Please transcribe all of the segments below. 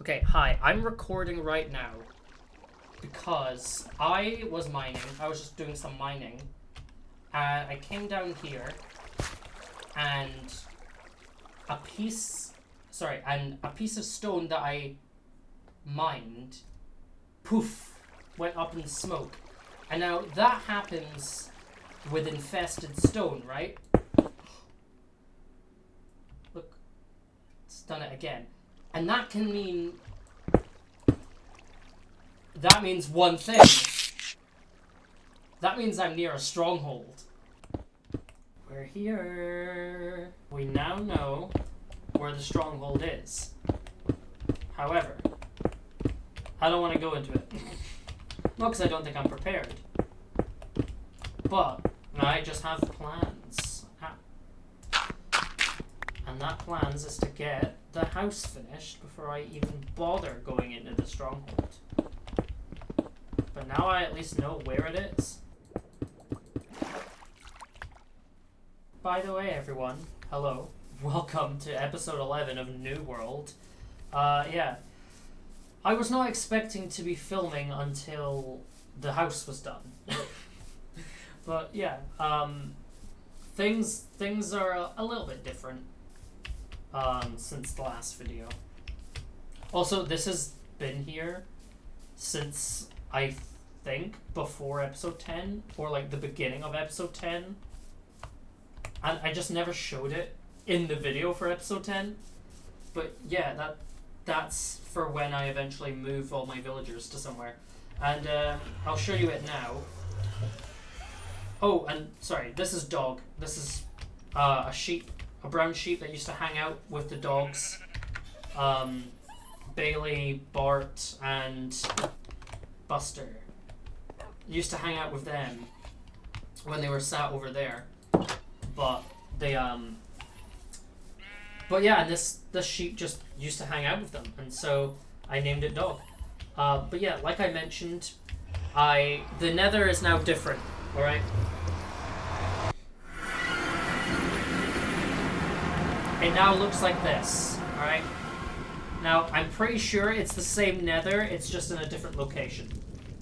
Okay, hi. I'm recording right now because I was mining. I was just doing some mining. And I came down here and a piece of stone that I mined, poof, went up in smoke. And now that happens with infested stone, right? Look, it's done it again. And that can mean... That means one thing. That means I'm near a stronghold. We're here. We now know where the stronghold is. However, I don't want to go into it. Not because I don't think I'm prepared. But I just have plans. And that plans is to get the house finished before I even bother going into the stronghold. But now I at least know where it is. By the way, everyone, hello. Welcome to episode 11 of New World. Yeah. I was not expecting to be filming until the house was done. But yeah, things are a little bit different since the last video. Also, this has been here since I think before episode 10 or like the beginning of episode 10, and I just never showed it in the video for episode 10. But yeah, that's for when I eventually move all my villagers to somewhere, and I'll show you it now. Oh, and sorry, this is dog. This is a sheep, a brown sheep that used to hang out with the dogs. Bailey, Bart, and Buster used to hang out with them when they were sat over there. But they but yeah, and this sheep just used to hang out with them, and so I named it Dog. But yeah, like I mentioned, the Nether is now different. All right. It now looks like this. All right. Now I'm pretty sure it's the same Nether. It's just in a different location.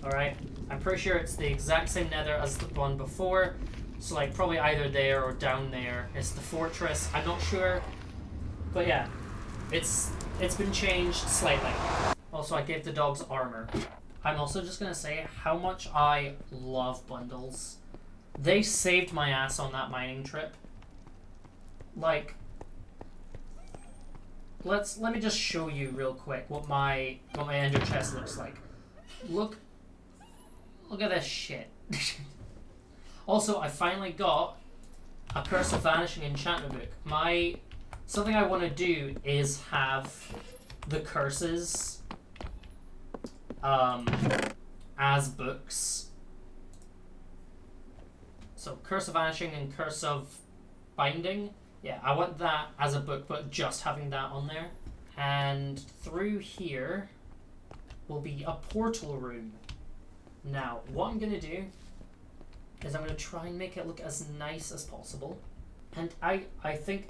All right. I'm pretty sure it's the exact same Nether as the one before. So like probably either there or down there is the fortress. I'm not sure. But yeah, it's been changed slightly. Also, I gave the dogs armor. I'm also just gonna say how much I love bundles. They saved my ass on that mining trip. Like, let me just show you real quick what my ender chest looks like. Look at this shit. Also, I finally got a Curse of Vanishing enchantment book. Something I want to do is have the curses as books. So Curse of Vanishing and Curse of Binding. Yeah, I want that as a book, but just having that on there. And through here will be a portal room. Now, what I'm going to do is I'm going to try and make it look as nice as possible. And I think,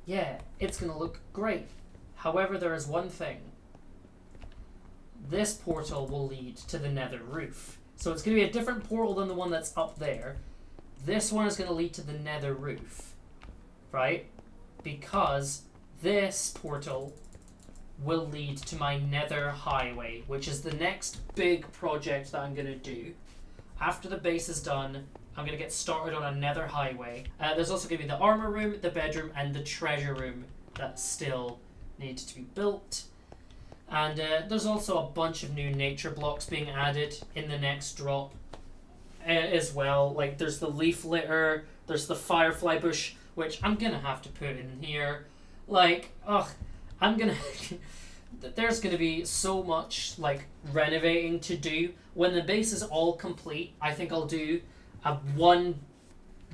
yeah, it's going to look great. However, there is one thing. This portal will lead to the Nether roof. So it's going to be a different portal than the one that's up there. This one is going to lead to the Nether roof, right? Because this portal will lead to my Nether highway, which is the next big project that I'm going to do. After the base is done, I'm going to get started on a Nether highway. There's also going to be the armor room, the bedroom, and the treasure room that still need to be built. And there's also a bunch of new nature blocks being added in the next drop as well. Like there's the leaf litter, there's the firefly bush, which I'm going to have to put in here. Like, there's going to be so much like renovating to do. When the base is all complete, I think I'll do one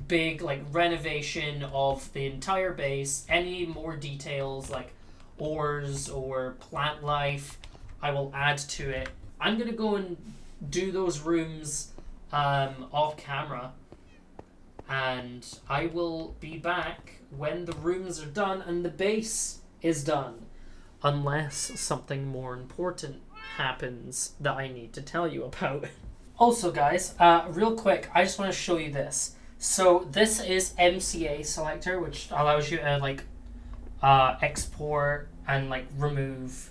big like renovation of the entire base. Any more details like ores or plant life, I will add to it. I'm going to go and do those rooms off camera, and I will be back when the rooms are done and the base is done. unless something more important happens that I need to tell you about. Also, guys, real quick, I just want to show you this. So this is MCA selector, which allows you to like export and like remove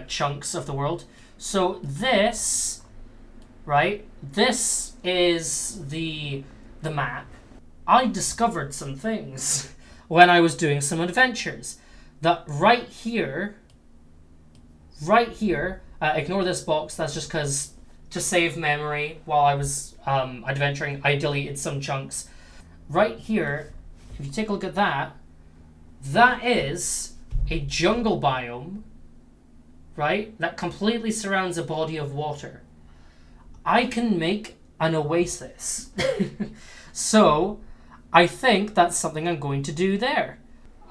chunks of the world. So this, right? This is the map. I discovered some things when I was doing some adventures. That right here, ignore this box, that's just because to save memory while I was adventuring, I deleted some chunks. Right here, if you take a look at that, that is a jungle biome, right? That completely surrounds a body of water. I can make an oasis. So, I think that's something I'm going to do there.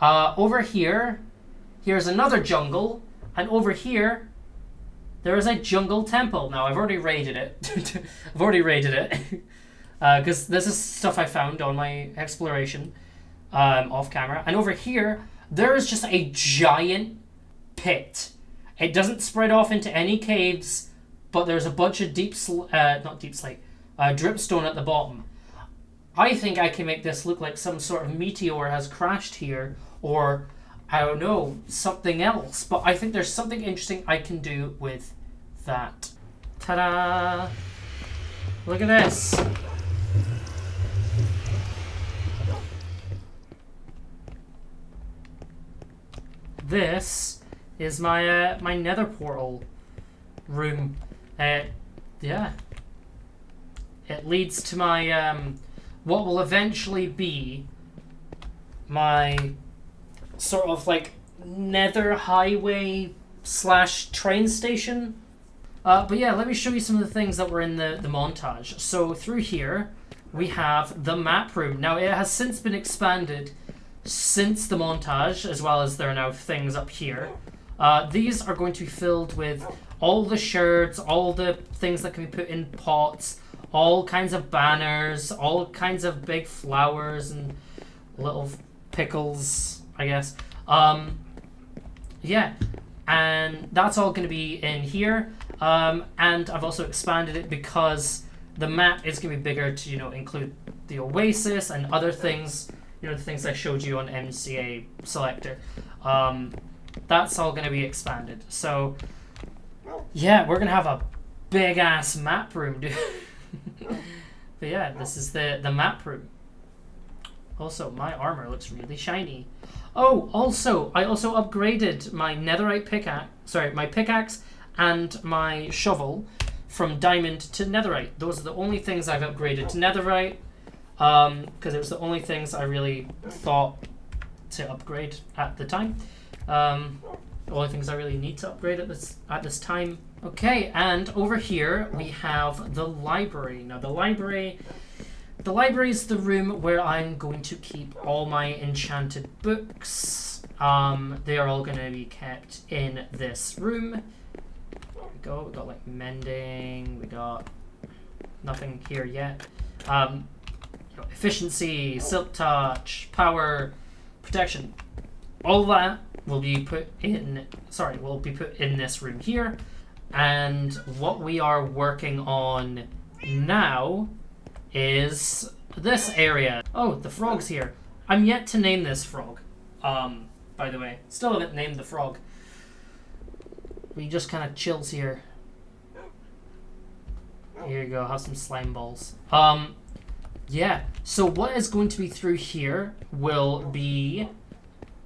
Over here, here's another jungle, and over here, there is a jungle temple. Now, I've already raided it. Because this is stuff I found on my exploration off camera. And over here, there is just a giant pit. It doesn't spread off into any caves, but there's a bunch of dripstone at the bottom. I think I can make this look like some sort of meteor has crashed here, or I don't know, something else. But I think there's something interesting I can do with that. Ta-da! Look at this. This is my my nether portal room. Yeah. It leads to my what will eventually be my sort of like nether highway / train station. But yeah, let me show you some of the things that were in the montage. So through here, we have the map room. Now, it has since been expanded since the montage, as well as there are now things up here. These are going to be filled with all the shards, all the things that can be put in pots, all kinds of banners, all kinds of big flowers and little pickles, I guess. Yeah, and that's all going to be in here. And I've also expanded it because the map is going to be bigger to, include the oasis and other things, the things I showed you on MCA selector. That's all going to be expanded. So, yeah, we're going to have a big-ass map room, dude. But yeah, this is the map room. Also, my armor looks really shiny. Oh, also, I also upgraded my netherite pickaxe. Sorry, my pickaxe and my shovel from diamond to netherite. Those are the only things I've upgraded to netherite, because it was the only things I really thought to upgrade at the time. The only things I really need to upgrade at this time. Okay, and over here we have the library. Now the library is the room where I'm going to keep all my enchanted books. They are all going to be kept in this room. There we go. We got like mending. We got nothing here yet. Efficiency, silk touch, power, protection. All that will be put in. Will be put in this room here. And what we are working on now is this area. Oh, the frog's here. I'm yet to name this frog. By the way, still haven't named the frog. He just kind of chills here. Here you go. Have some slime balls. Yeah. So what is going to be through here will be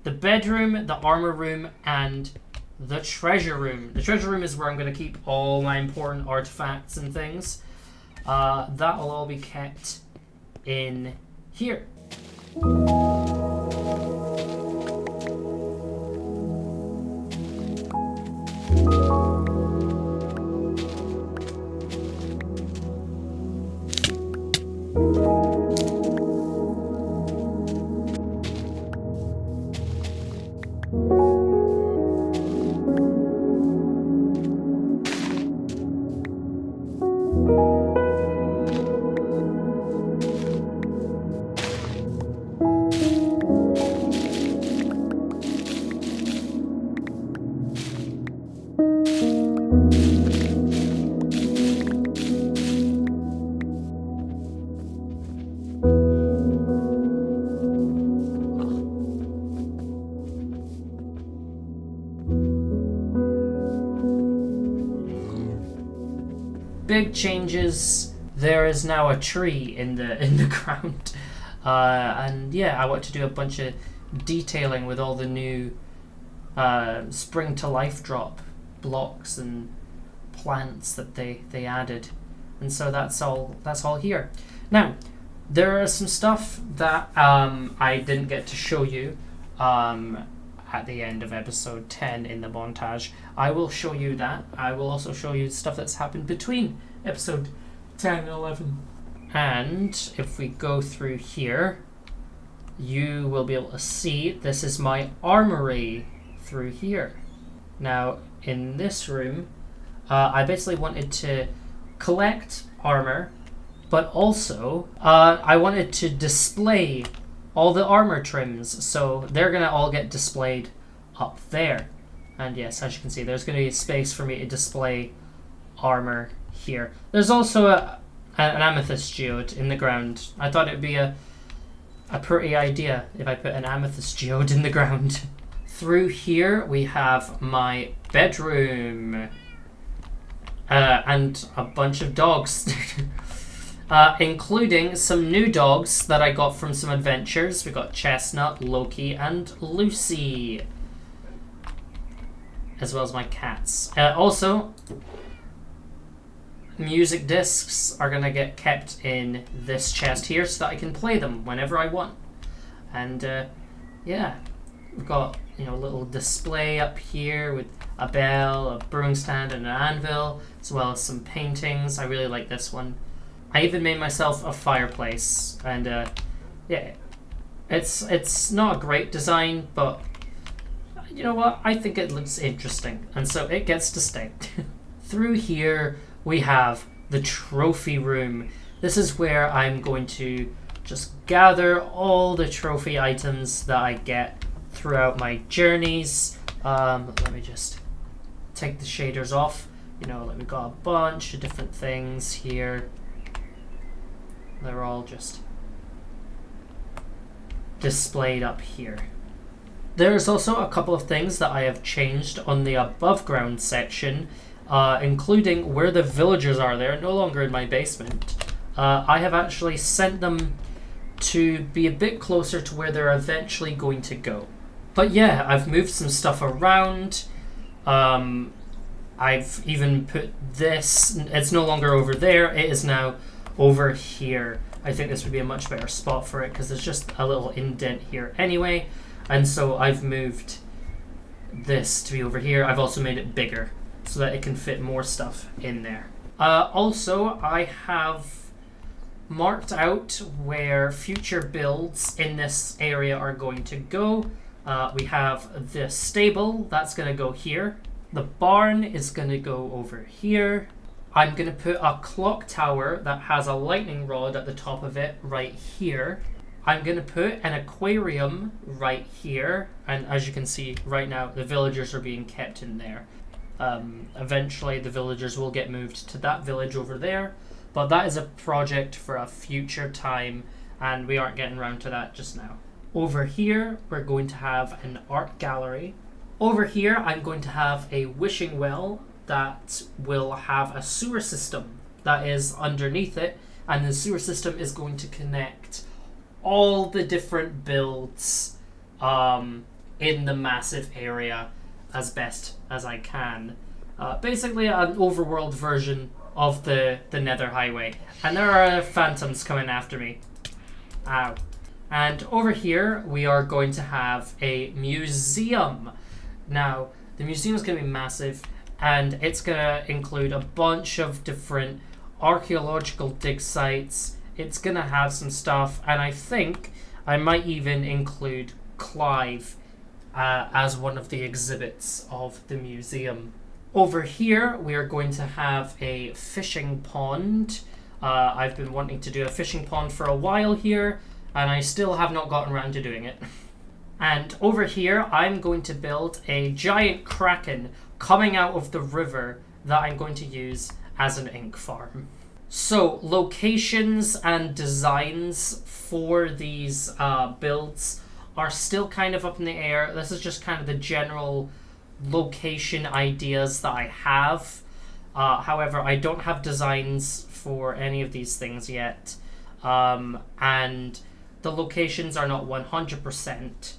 the bedroom, the armor room, and the treasure room. The treasure room is where I'm going to keep all my important artifacts and things. That will all be kept in here. big changes. There is now a tree in the ground, and yeah, I want to do a bunch of detailing with all the new spring to life drop blocks and plants that they added, and so that's all here. Now, there is some stuff that I didn't get to show you at the end of episode 10 in the montage. I will show you that. I will also show you stuff that's happened between episode 10 and 11. And if we go through here, you will be able to see this is my armory through here. Now, in this room, I basically wanted to collect armor, but also I wanted to display all the armor trims, so they're gonna all get displayed up there. And yes, as you can see, there's gonna be a space for me to display armor here. There's also an amethyst geode in the ground. I thought it'd be a pretty idea if I put an amethyst geode in the ground. Through here we have my bedroom and a bunch of dogs. Including some new dogs that I got from some adventures. We got Chestnut, Loki, and Lucy, as well as my cats. Also, music discs are gonna get kept in this chest here so that I can play them whenever I want. And yeah, we've got a little display up here with a bell, a brewing stand, and an anvil, as well as some paintings. I really like this one. I even made myself a fireplace, and yeah, it's not a great design, but you know what? I think it looks interesting, and so it gets to stay. Through here, we have the trophy room. This is where I'm going to just gather all the trophy items that I get throughout my journeys. Let me just take the shaders off. Like we've got a bunch of different things here. They're all just displayed up here. There's also a couple of things that I have changed on the above ground section, including where the villagers are. They're no longer in my basement. I have actually sent them to be a bit closer to where they're eventually going to go. But yeah, I've moved some stuff around. I've even put this, it's no longer over there, it is now over here. I think this would be a much better spot for it because there's just a little indent here anyway, and so I've moved this to be over here. I've also made it bigger so that it can fit more stuff in there. Also, I have marked out where future builds in this area are going to go. We have the stable, that's going to go here. The barn is going to go over here. I'm going to put a clock tower that has a lightning rod at the top of it right here. I'm going to put an aquarium right here. And as you can see right now, the villagers are being kept in there. Eventually, the villagers will get moved to that village over there. But that is a project for a future time, and we aren't getting around to that just now. Over here, we're going to have an art gallery. Over here, I'm going to have a wishing well that will have a sewer system that is underneath it, and the sewer system is going to connect all the different builds in the massive area as best as I can. Basically an overworld version of the Nether Highway. And there are phantoms coming after me. Ow. And over here we are going to have a museum. Now, the museum is going to be massive, and it's going to include a bunch of different archaeological dig sites. It's going to have some stuff, and I think I might even include Clive as one of the exhibits of the museum. Over here, we are going to have a fishing pond. I've been wanting to do a fishing pond for a while here, and I still have not gotten around to doing it. And over here, I'm going to build a giant kraken coming out of the river that I'm going to use as an ink farm. So, locations and designs for these builds are still kind of up in the air. This is just kind of the general location ideas that I have. However, I don't have designs for any of these things yet, and the locations are not 100%,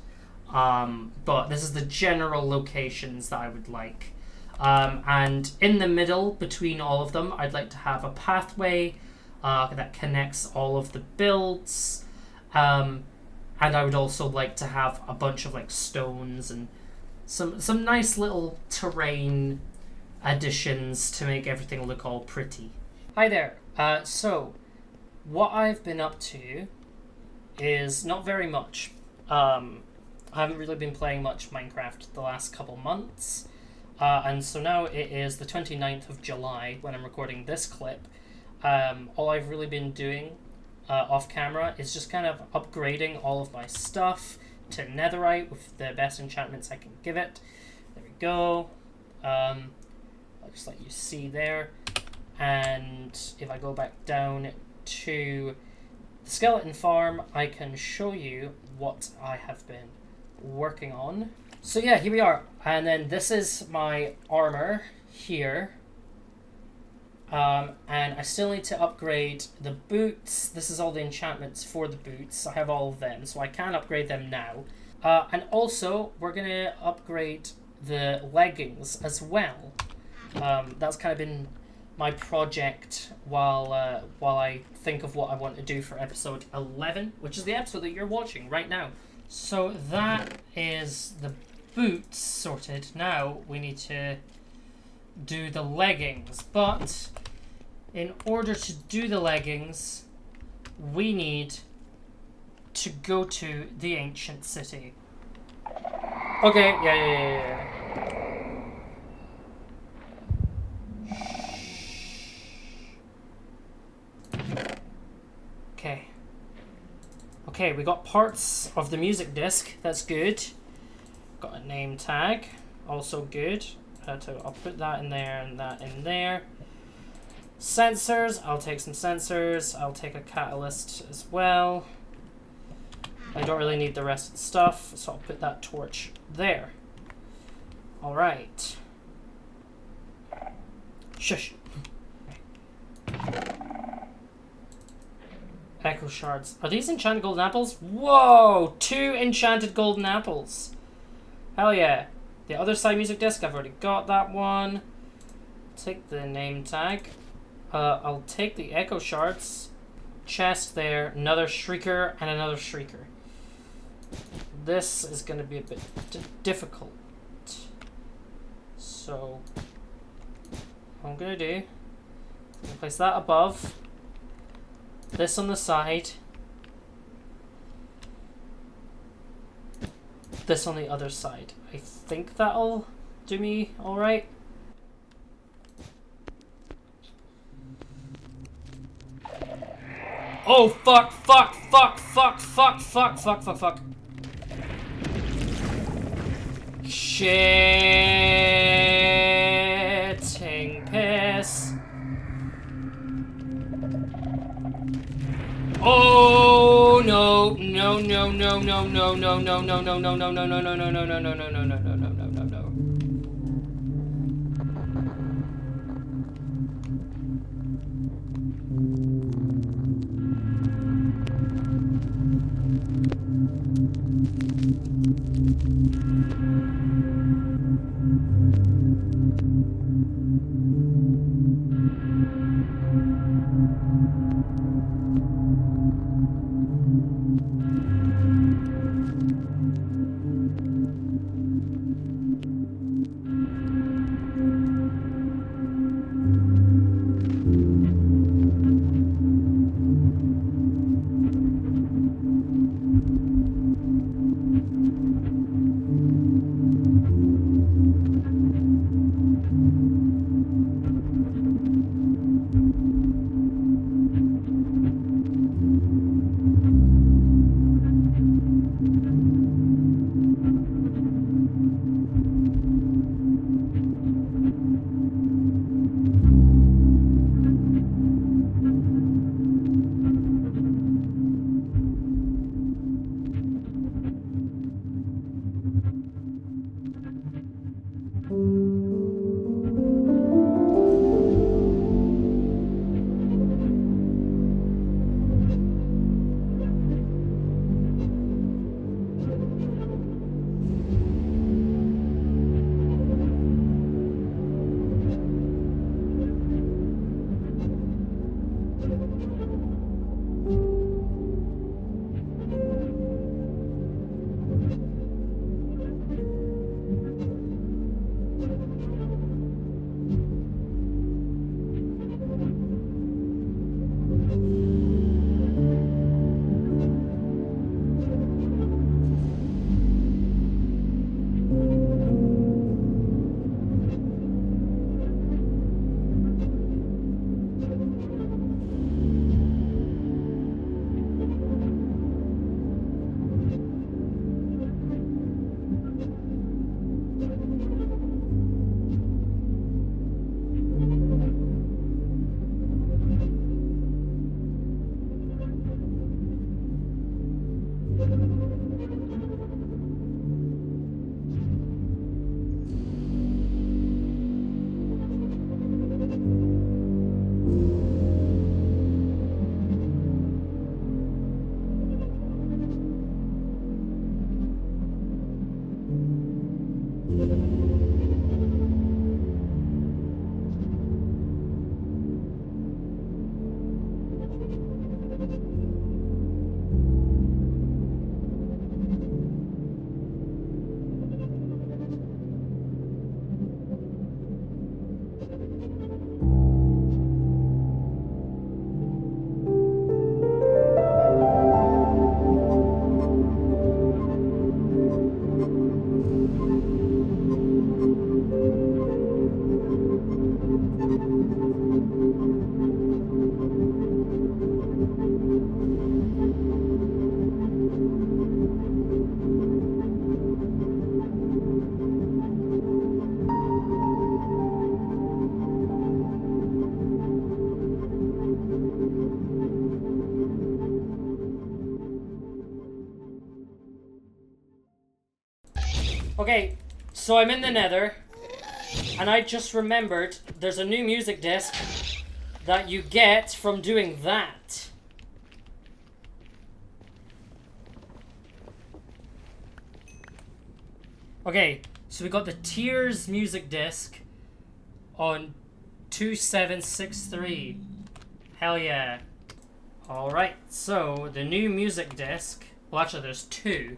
but this is the general locations that I would like. And in the middle between all of them, I'd like to have a pathway that connects all of the builds, and I would also like to have a bunch of like stones and some nice little terrain additions to make everything look all pretty. Hi there. So what I've been up to is not very much. I haven't really been playing much Minecraft the last couple months. And so now it is the 29th of July when I'm recording this clip. All I've really been doing off camera is just kind of upgrading all of my stuff to netherite with the best enchantments I can give it. There we go. I'll just let you see there. And if I go back down to the skeleton farm, I can show you what I have been working on. So yeah, here we are. And then this is my armor here. And I still need to upgrade the boots. This is all the enchantments for the boots. I have all of them, so I can upgrade them now. And also, we're going to upgrade the leggings as well. That's kind of been my project while I think of what I want to do for episode 11, which is the episode that you're watching right now. So that is the boots sorted. Now we need to do the leggings, but in order to do the leggings, we need to go to the ancient city. Okay, yeah. Okay, we got parts of the music disc. That's good. Got a name tag. Also good. I'll put that in there and that in there. Sensors. I'll take some sensors. I'll take a catalyst as well. I don't really need the rest of the stuff, so I'll put that torch there. Alright. Shush. Echo shards. Are these enchanted golden apples? Whoa! 2 enchanted golden apples. Hell yeah. The other side music disc, I've already got that one. Take the name tag. I'll take the echo shards. Chest there. Another shrieker and another shrieker. This is going to be a bit difficult. So, what I'm going to do, I'm going to place that above. This on the side. This on the other side. I think that'll do me alright. Oh fuck. Shitting piss. Oh no. Okay, so I'm in the Nether, and I just remembered there's a new music disc that you get from doing that. Okay, so we got the Tears music disc on 2763. Hell yeah. Alright, so the new music disc, well actually there's two.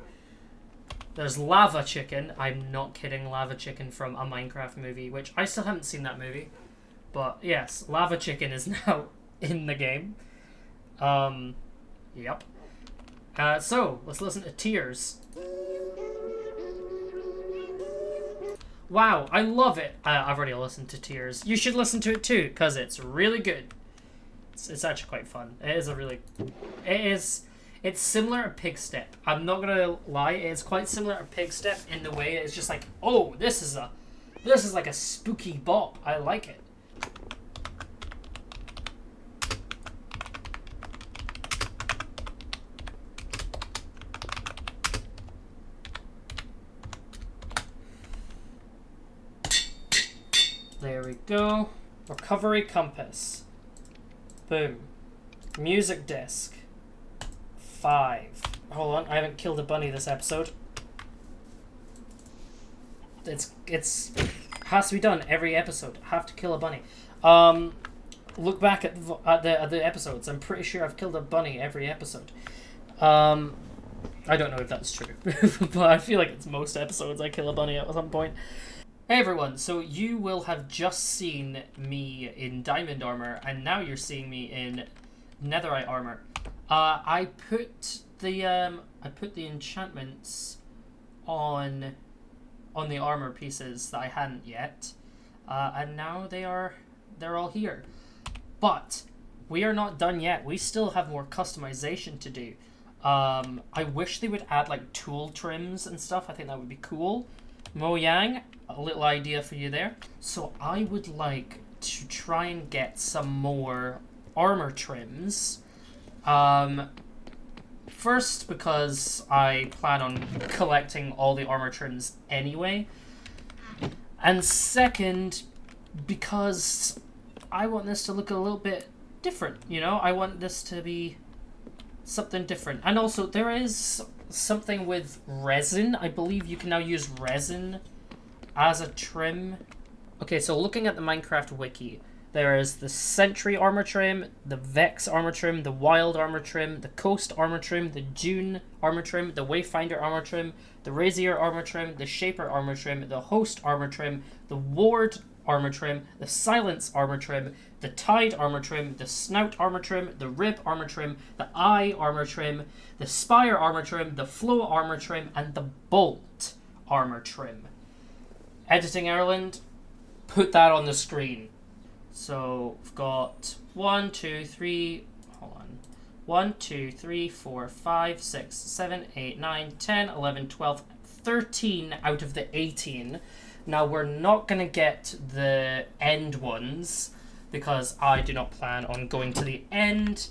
There's Lava Chicken. I'm not kidding, Lava Chicken from a Minecraft movie, which I still haven't seen that movie. But yes, Lava Chicken is now in the game. Yep. So, let's listen to Tears. Wow, I love it. I've already listened to Tears. You should listen to it too, because it's really good. It's actually quite fun. It's similar to Pig Step. I'm not gonna lie, it's quite similar to Pig Step in the way it's just like, oh, this is like a spooky bop. I like it. There we go. Recovery compass. Boom. Music disc. 5. Hold on, I haven't killed a bunny this episode. It's has to be done every episode. Have to kill a bunny. Look back at the episodes. I'm pretty sure I've killed a bunny every episode. I don't know if that's true, but I feel like it's most episodes I kill a bunny at some point. Hey everyone, so you will have just seen me in diamond armor, and now you're seeing me in netherite armor. I put the enchantments on the armor pieces that I hadn't yet, and now they're all here. But we are not done yet. We still have more customization to do. I wish they would add like tool trims and stuff. I think that would be cool. Mo Yang, a little idea for you there. So I would like to try and get some more armor trims. First, because I plan on collecting all the armor trims anyway. And second, because I want this to look a little bit different, you know? I want this to be something different. And also, there is something with resin. I believe you can now use resin as a trim. Okay, so looking at the Minecraft wiki, there is the Sentry armor trim, the Vex armor trim, the Wild armor trim, the Coast armor trim, the Dune armor trim, the Wayfinder armor trim, the Razier armor trim, the Shaper armor trim, the Host armor trim, the Ward armor trim, the Silence armor trim, the Tide armor trim, the Snout armor trim, the Rib armor trim, the Eye armor trim, the Spire armor trim, the Flow armor trim, and the Bolt armor trim. Editing Erland, put that on the screen. So we've got 1, 2, 3, hold on. 1, 2, 3, 4, 5, 6, 7, 8, 9, 10, 11, 12, 13 out of the 18. Now we're not going to get the end ones because I do not plan on going to the end.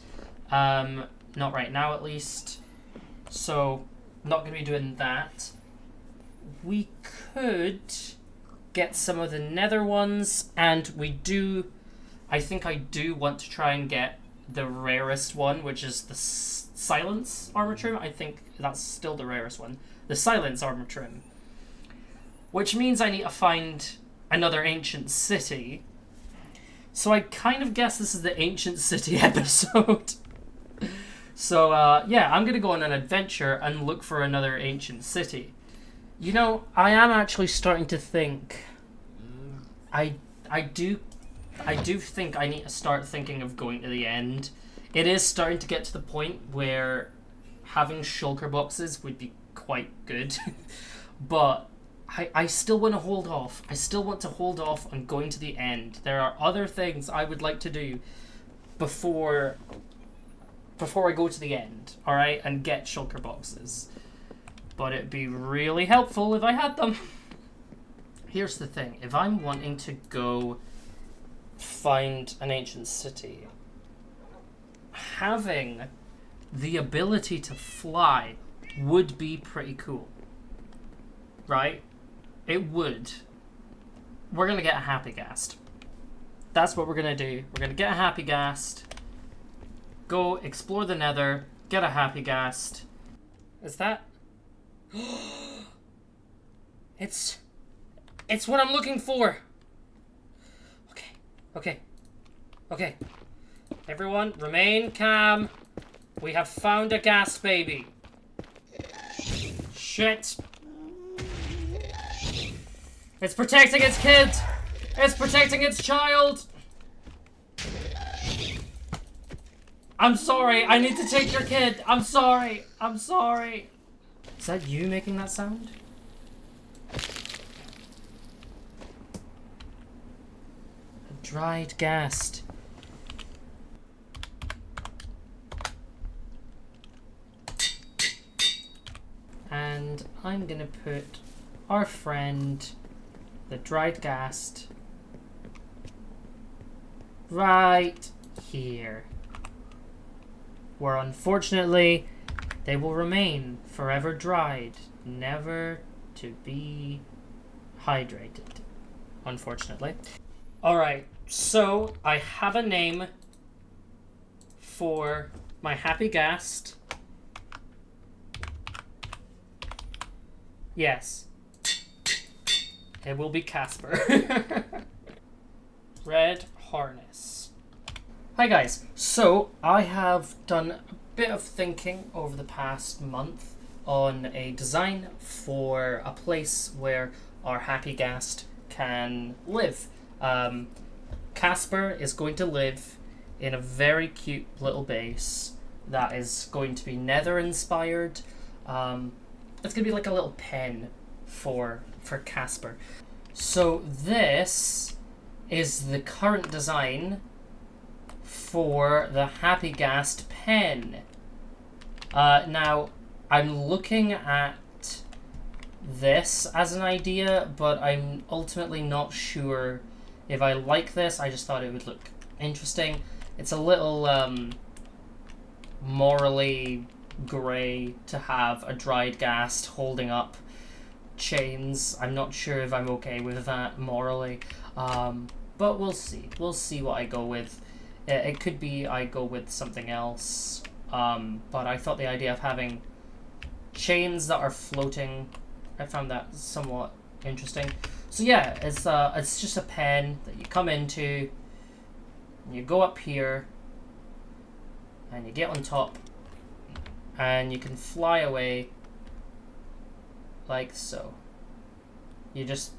Not right now at least. So not going to be doing that. We could get some of the nether ones, and I think I do want to try and get the rarest one, which is the Silence armor trim. I think that's still the rarest one. The Silence armor trim. Which means I need to find another ancient city. So I kind of guess this is the ancient city episode. So yeah, I'm going to go on an adventure and look for another ancient city. You know, I am actually starting to think I do think I need to start thinking of going to the end. It is starting to get to the point where having shulker boxes would be quite good. But I still want to hold off. I still want to hold off on going to the end. There are other things I would like to do before I go to the end, alright, and get shulker boxes. But it'd be really helpful if I had them. Here's the thing. If I'm wanting to go find an ancient city, having the ability to fly would be pretty cool. Right? it would. We're gonna get a happy ghast. That's what we're gonna do. We're gonna get a happy ghast, go explore the nether, get a happy ghast. Is that... It's what I'm looking for. Okay. Everyone, remain calm. We have found a ghast baby. Shit. It's protecting its kid. It's protecting its child. I'm sorry. I need to take your kid. I'm sorry. Is that you making that sound? A dried ghast. And I'm gonna put our friend, the dried ghast, right here, where unfortunately they will remain forever dried, never to be hydrated, unfortunately. Alright, so I have a name for my happy ghast. Yes. It will be Casper. Red harness. Hi guys. So I have done a bit of thinking over the past month on a design for a place where our happy ghast can live. Casper is going to live in a very cute little base that is going to be nether inspired. It's gonna be like a little pen for Casper. So this is the current design for the happy ghast pen. Now I'm looking at this as an idea, but I'm ultimately not sure if I like this. I just thought it would look interesting. It's a little morally grey to have a dried ghast holding up chains. I'm not sure if I'm okay with that morally, but we'll see. We'll see what I go with. It could be I go with something else, but I thought the idea of having chains that are floating, I found that somewhat interesting. So yeah, it's just a pen that you come into, and you go up here, and you get on top, and you can fly away like so. You just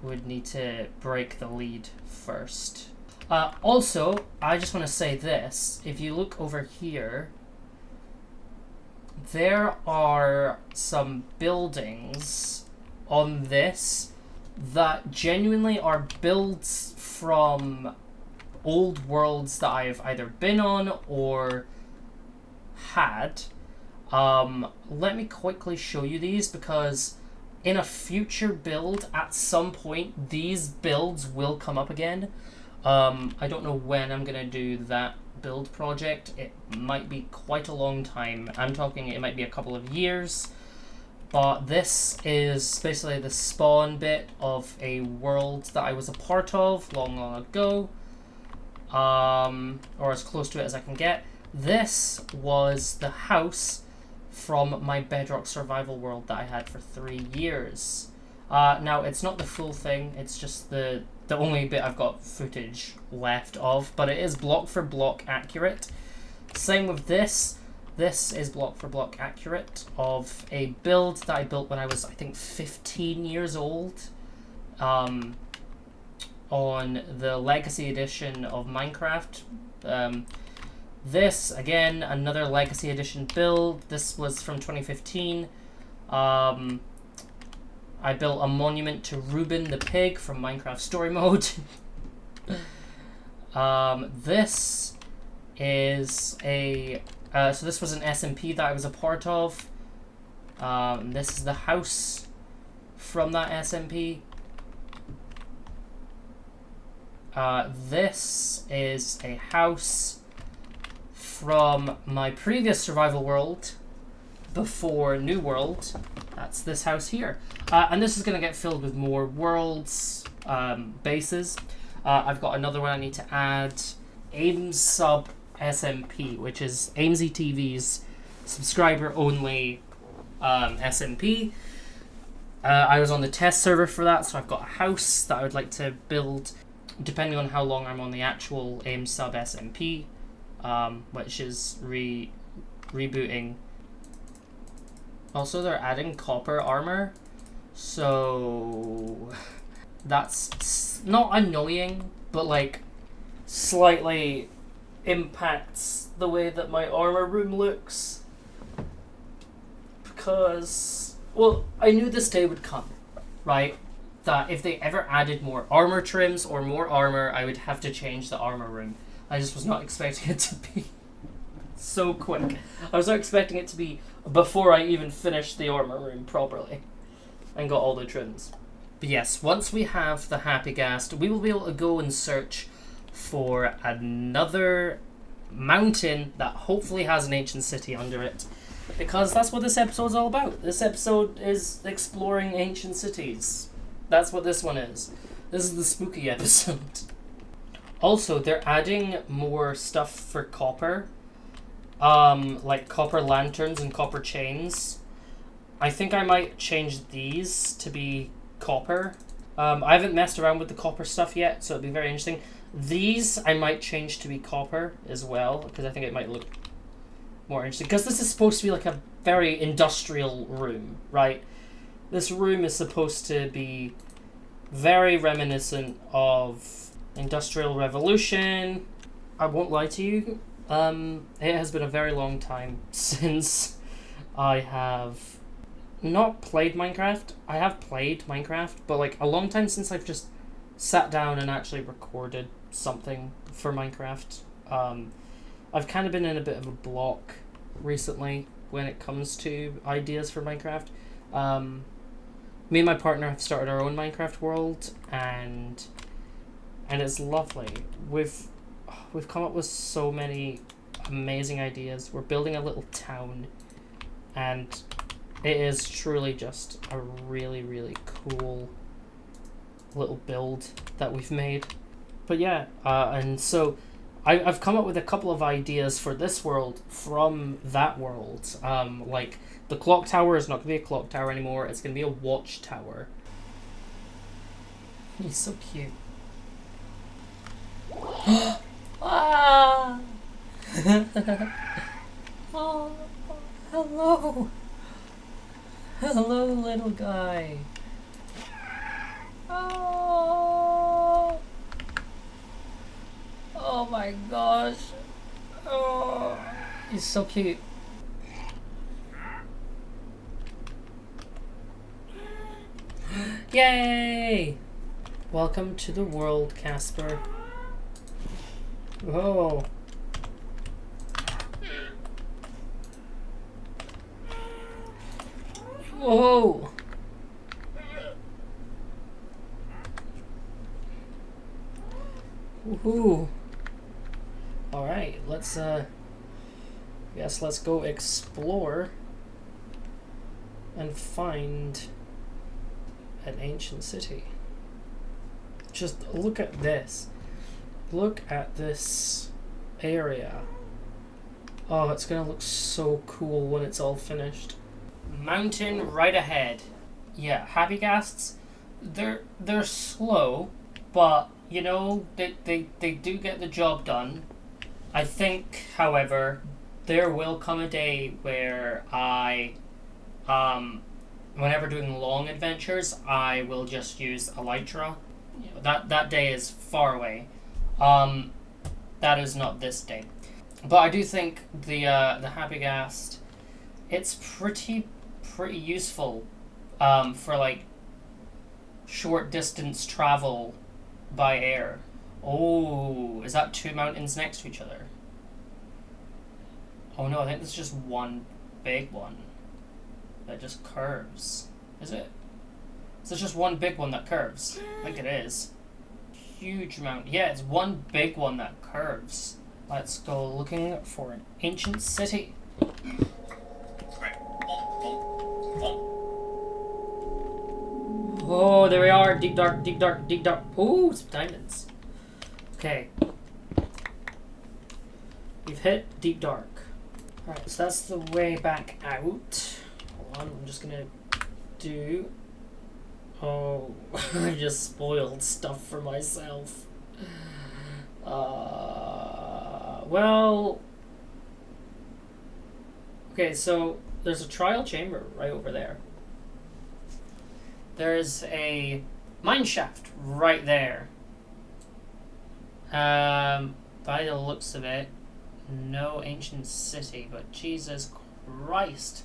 would need to break the lead first. Also, I just want to say this. If you look over here, there are some buildings on this that genuinely are builds from old worlds that I've either been on or had. Let me quickly show you these, because in a future build at some point these builds will come up again. I don't know when I'm gonna do that build project. It might be quite a long time. I'm talking it might be a couple of years, but this is basically the spawn bit of a world that I was a part of long ago, or as close to it as I can get. This was the house from my Bedrock survival world that I had for 3 years. Now, it's not the full thing, it's just the only bit I've got footage left of, but it is block for block accurate. Same with this. This is block for block accurate of a build that I built when I was, I think, 15 years old, on the Legacy Edition of Minecraft. This, again, another Legacy Edition build. This was from 2015. I built a monument to Reuben the pig from Minecraft Story Mode. This is a... so this was an SMP that I was a part of. This is the house from that SMP. This is a house from my previous survival world before New World. That's this house here. And this is going to get filled with more worlds, bases. I've got another one I need to add. AIMS sub SMP, which is AIMSy TV's subscriber-only SMP. I was on the test server for that, so I've got a house that I would like to build depending on how long I'm on the actual AIMS sub SMP, which is rebooting. Also, they're adding copper armor, so that's not annoying, but like slightly impacts the way that my armor room looks. Because, well, I knew this day would come, right? That if they ever added more armor trims or more armor, I would have to change the armor room. I just was not expecting it to be so quick. I was not expecting it to be before I even finished the armor room properly and got all the trims. But yes, once we have the Happy Ghast, we will be able to go and search for another mountain that hopefully has an ancient city under it. Because that's what this episode's all about. This episode is exploring ancient cities. That's what this one is. This is the spooky episode. Also, they're adding more stuff for copper. Like copper lanterns and copper chains. I think I might change these to be copper. I haven't messed around with the copper stuff yet, so it'll be very interesting. These I might change to be copper as well, because I think it might look more interesting. Because this is supposed to be like a very industrial room, right? This room is supposed to be very reminiscent of Industrial Revolution. I won't lie to you. It has been a very long time since I have not played Minecraft. I have played Minecraft, but like a long time since I've just sat down and actually recorded something for Minecraft. I've kind of been in a bit of a block recently when it comes to ideas for Minecraft. Me and my partner have started our own Minecraft world, and it's lovely. We've come up with so many amazing ideas. We're building a little town, and it is truly just a really, really cool little build that we've made. But yeah, and so I've come up with a couple of ideas for this world from that world. Like, the clock tower is not going to be a clock tower anymore. It's going to be a watch tower. He's so cute. Ah! Oh, hello. Hello, little guy. Oh. Oh my gosh. Oh, he's so cute. Yay! Welcome to the world, Casper. Whoa. Whoa! Woohoo! Alright, let's go explore and find an ancient city. Just look at this. Look at this area. Oh, it's gonna look so cool when it's all finished. Mountain right ahead. Yeah, Happy Ghasts, they're slow, but you know, they do get the job done. I think, however, there will come a day where whenever doing long adventures, I will just use Elytra. You know, that day is far away. That is not this day. But I do think the Happy Ghast, it's pretty useful for like short distance travel by air. Oh, is that two mountains next to each other? Oh no, I think it's just one big one that just curves. Is it? Is it just one big one that curves? I think it is. Huge mountain. Yeah, it's one big one that curves. Let's go looking for an ancient city. Oh, there we are. Deep dark, deep dark, deep dark. Ooh, some diamonds. Okay. We've hit deep dark. Alright, so that's the way back out. Hold on, I'm just gonna do... Oh, I just spoiled stuff for myself. Well... Okay, so there's a trial chamber right over there. There's a mine shaft right there. By the looks of it, no ancient city, but Jesus Christ,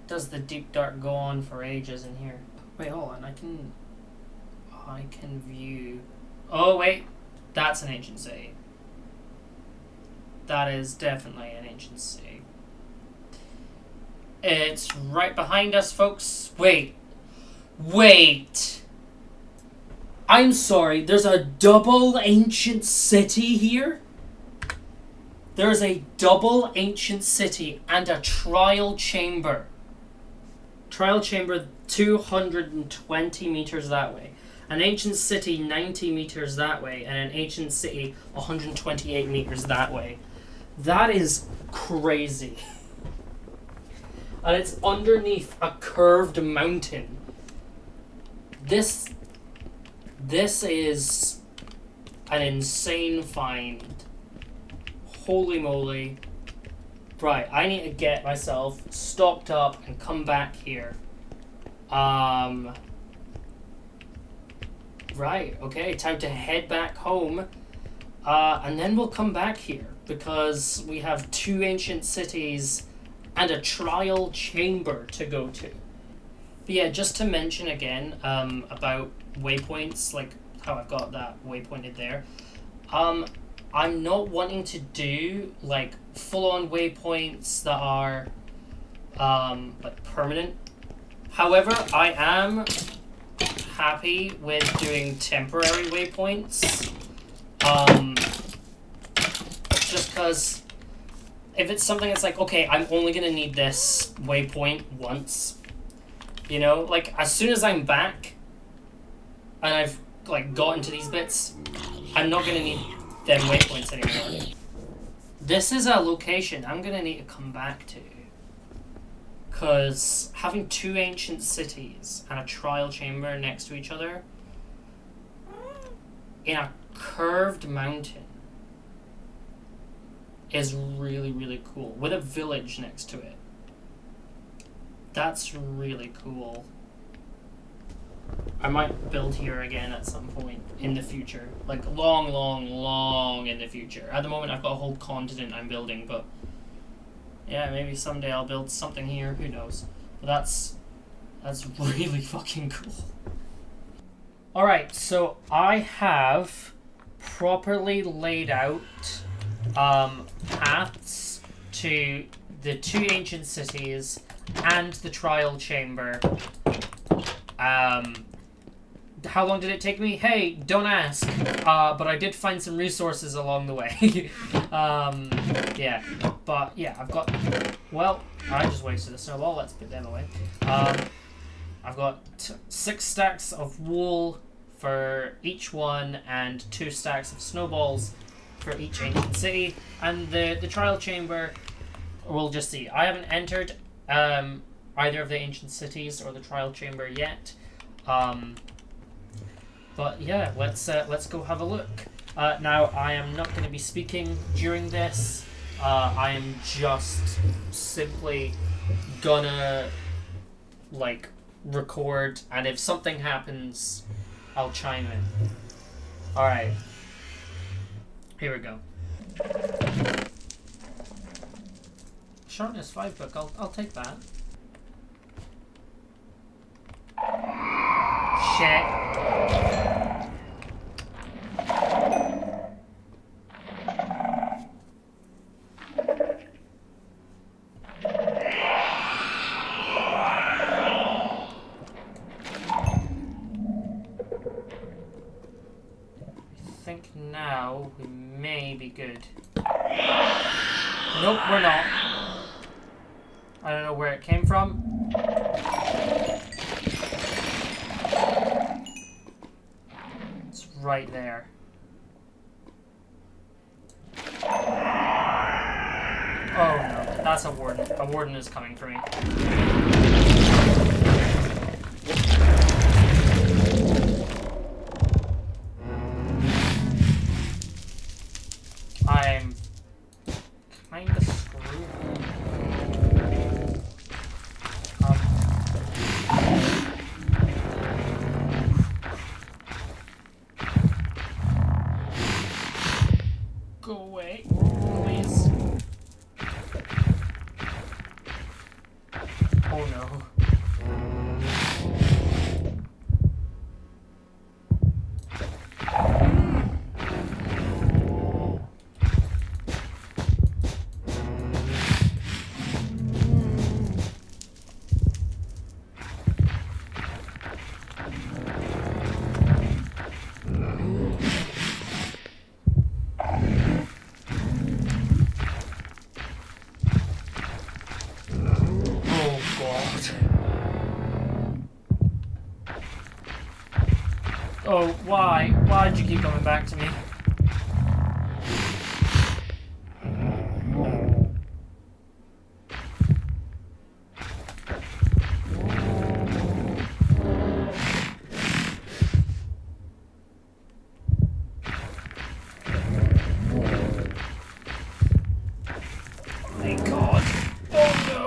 does the deep dark go on for ages in here? Wait, hold on, I can view... Oh wait, that's an ancient city. That is definitely an ancient city. It's right behind us, folks. Wait. I'm sorry, there's a double ancient city here? There is a double ancient city and a trial chamber. Trial chamber 220 meters that way. An ancient city 90 meters that way. And an ancient city 128 meters that way. That is crazy. And it's underneath a curved mountain. This is an insane find. Holy moly. Right, I need to get myself stocked up and come back here. Right, okay, time to head back home. And then we'll come back here, because we have 2 ancient cities and a trial chamber to go to. But yeah, just to mention again, about waypoints, like how I've got that waypointed there. I'm not wanting to do like full-on waypoints that are like permanent. However, I am happy with doing temporary waypoints. Just because if it's something that's like, okay, I'm only gonna need this waypoint once, you know, like as soon as I'm back and I've like gotten to these bits, I'm not gonna need them waypoints anymore. This is a location I'm gonna need to come back to, because having 2 ancient cities and a trial chamber next to each other in a curved mountain is really, really cool, with a village next to it. That's really cool. I might build here again at some point in the future. Like long in the future. At the moment I've got a whole continent I'm building, but yeah, maybe someday I'll build something here, who knows. But that's really fucking cool. Alright, so I have properly laid out paths to the 2 ancient cities and the trial chamber. How long did it take me? Hey, don't ask. But I did find some resources along the way. Yeah. But yeah, I've got... Well, I just wasted a snowball. Let's put them away. I've got 6 stacks of wool for each one and 2 stacks of snowballs for each ancient city. And the trial chamber, we'll just see. I haven't entered either of the ancient cities or the trial chamber yet. But yeah, let's go have a look. Now, I am not going to be speaking during this. I am just simply gonna like record, and if something happens, I'll chime in. All right, here we go. Sharpness 5 book. I'll take that. Shit. I think now we may be good. Nope, we're not. I don't know where it came from. right there. Oh no, that's a warden. A warden is coming for me. I'm kinda screwed. Go away, please. Oh no. Oh, why? Why'd you keep coming back to me? Thank God. Oh no!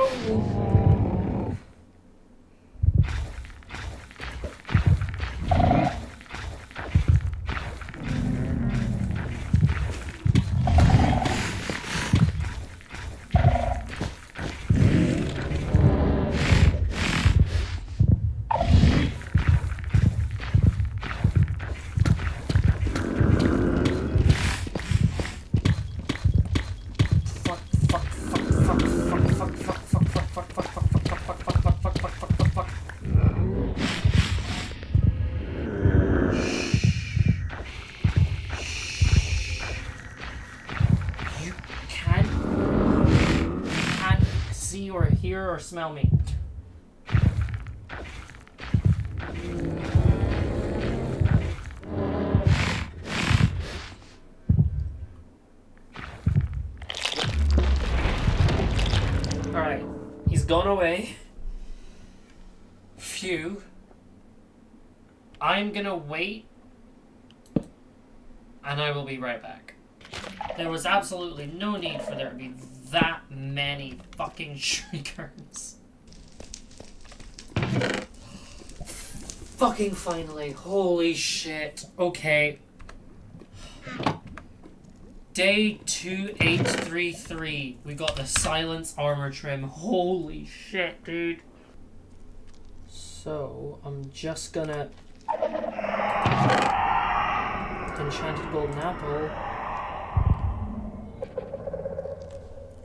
Or hear or smell me. Alright, he's gone away. Phew. I'm gonna wait and I will be right back. There was absolutely no need for there to be that many fucking shriekers. Fucking finally. Holy shit. Okay. Day 2833. We got the silence armor trim. Holy shit, dude. So, I'm just gonna... Enchanted golden apple.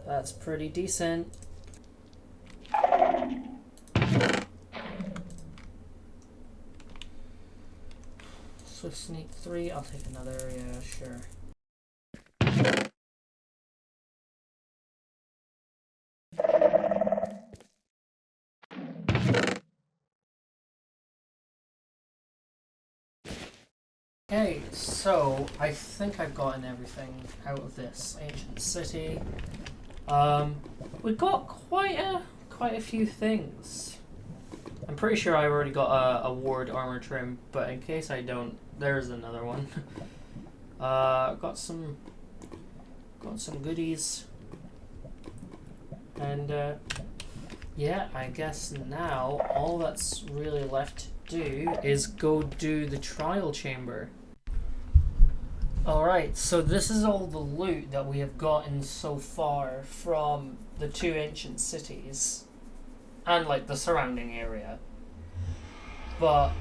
That's pretty decent. Swift sneak 3. I'll take another, yeah, sure. Okay, so I think I've gotten everything out of this ancient city. We got quite a few things. I'm pretty sure I already got a ward armor trim, but in case I don't, there's another one. Got some goodies, and yeah, I guess now all that's really left to do is go do the trial chamber. Alright, so this is all the loot that we have gotten so far from the two ancient cities and like the surrounding area. But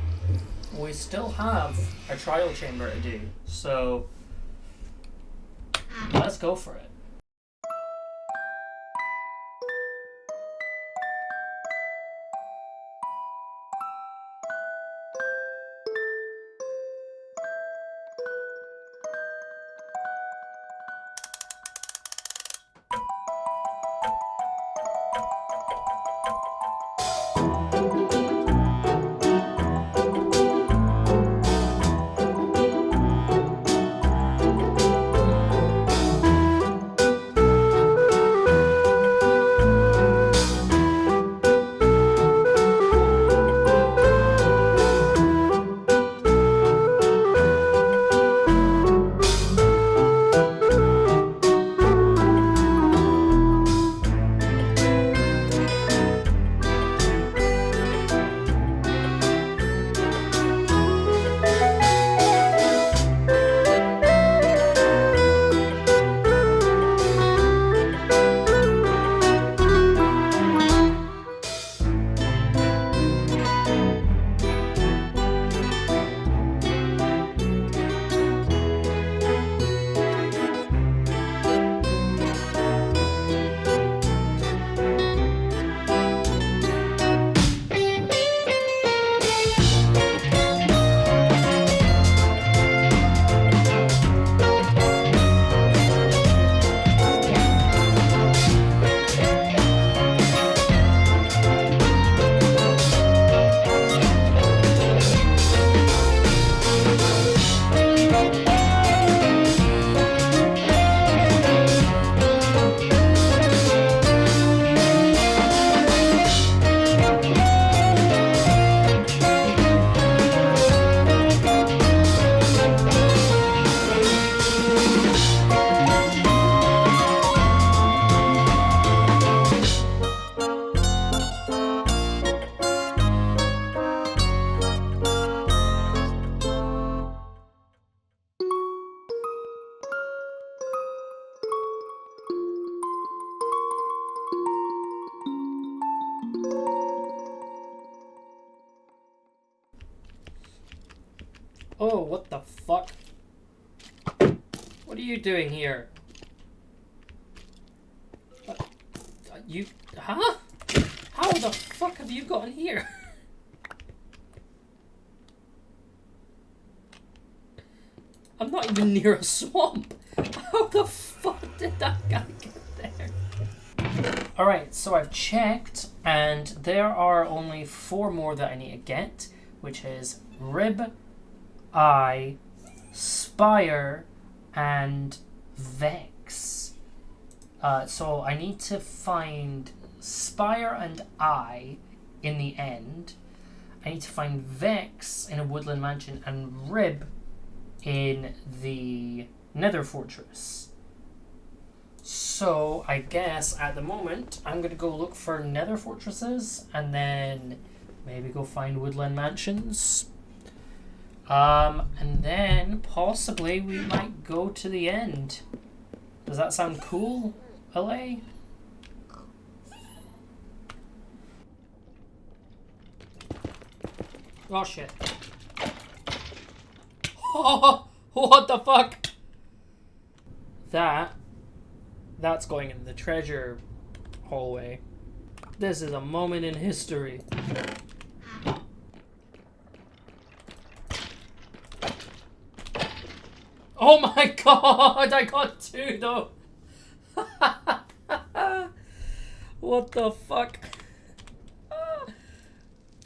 we still have a trial chamber to do, so let's go for it. Whoa, what the fuck? What are you doing here? You... Huh? How the fuck have you gotten here? I'm not even near a swamp. How the fuck did that guy get there? Alright, so I've checked, and there are only 4 more that I need to get, which is Rib, Eye, Spire, and Vex. So I need to find Spire and Eye in the end. I need to find Vex in a woodland mansion and Rib in the Nether Fortress. So I guess at the moment I'm going to go look for Nether Fortresses and then maybe go find woodland mansions. And then possibly we might go to the end. Does that sound cool, LA? Oh shit. Oh, what the fuck? That's going in the treasure hallway. This is a moment in history. Oh my god, I got 2 though. What the fuck?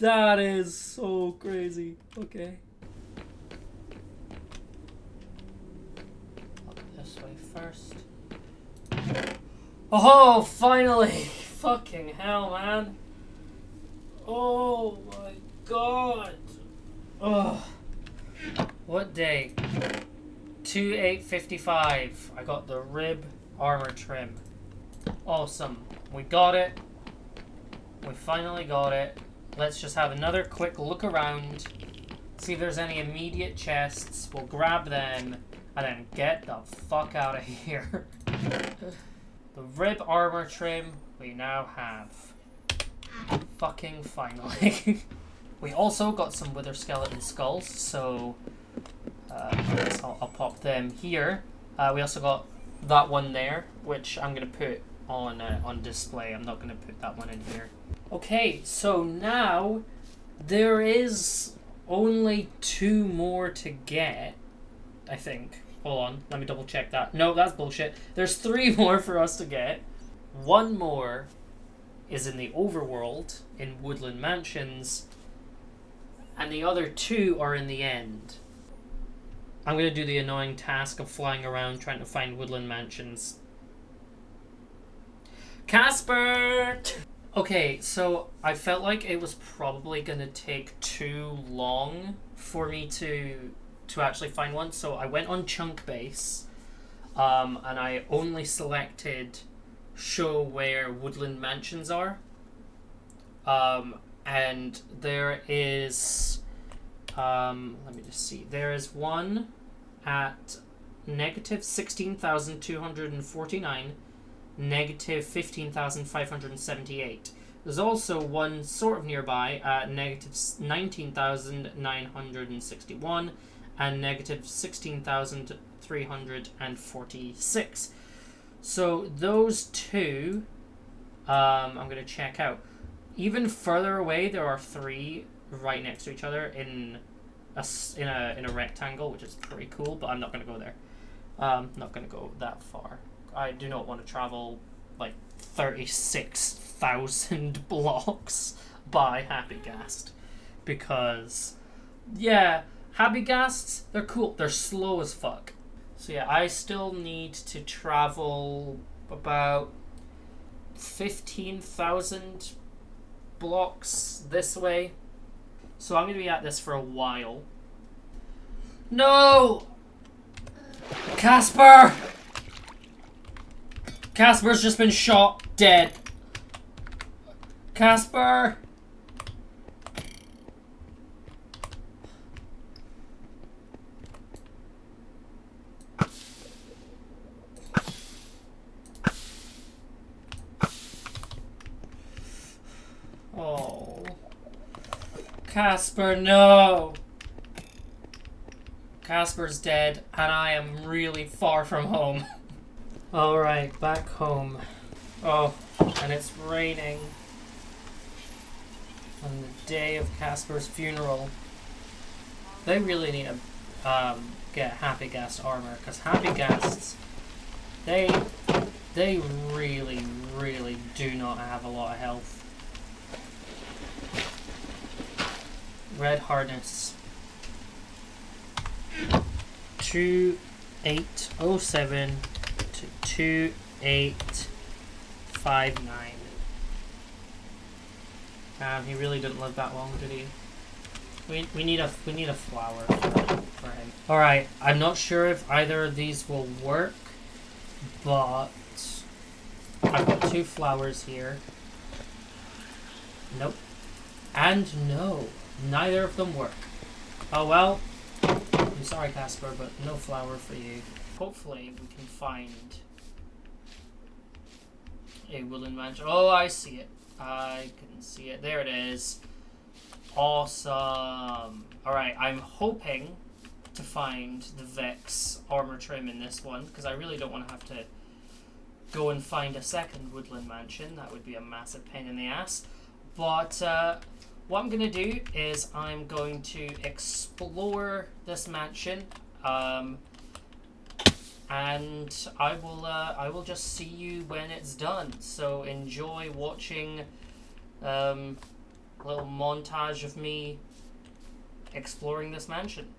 That is so crazy. Okay. Up this way first. Oh, finally! Fucking hell, man. Oh my god. Oh. What day? 2/8/55. I got the rib armor trim. Awesome. We got it. We finally got it. Let's just have another quick look around. See if there's any immediate chests. We'll grab them. And then get the fuck out of here. The rib armor trim we now have. Fucking finally. We also got some wither skeleton skulls, so I'll pop them here. We also got that one there, which I'm going to put on display. I'm not going to put that one in here. Okay, so now there is only 2 more to get, I think. Hold on, let me double check that. No, that's bullshit. There's 3 more for us to get. 1 more is in the overworld, in woodland mansions, and the other 2 are in the end. I'm going to do the annoying task of flying around trying to find woodland mansions. Casper! Okay, so I felt like it was probably going to take too long for me to actually find one, so I went on Chunk Base, and I only selected show where woodland mansions are, and there is, let me just see, there is one at negative 16,249, negative 15,578. There's also one sort of nearby at negative 19,961 and negative 16,346. So those 2 I'm going to check out. Even further away there are 3 right next to each other in a rectangle, which is pretty cool, but I'm not going to go there. Not going to go that far. I do not want to travel like 36,000 blocks by Happygast, because yeah, Happygasts, they're cool, they're slow as fuck. So yeah, I still need to travel about 15,000 blocks this way, so I'm going to be at this for a while. No! Casper! Casper's just been shot dead. Casper! Oh. Casper, no! Casper's dead, and I am really far from home. Alright, back home. Oh, and it's raining. On the day of Casper's funeral. They really need to get happy guest armor, because happy guests, they really, really do not have a lot of health. Red harness. 2807 to 2859. He really didn't live that long, did he? We need a flower for him. All right, I'm not sure if either of these will work, but I've got 2 flowers here. Nope. And no, neither of them work. Oh well. I'm sorry, Casper, but no flower for you. Hopefully we can find a woodland mansion. Oh, I see it. I can see it. There it is. Awesome. Alright, I'm hoping to find the Vex armor trim in this one, because I really don't want to have to go and find a second woodland mansion. That would be a massive pain in the ass. But what I'm going to do is I'm going to explore this mansion, and I will just see you when it's done. So enjoy watching a little montage of me exploring this mansion.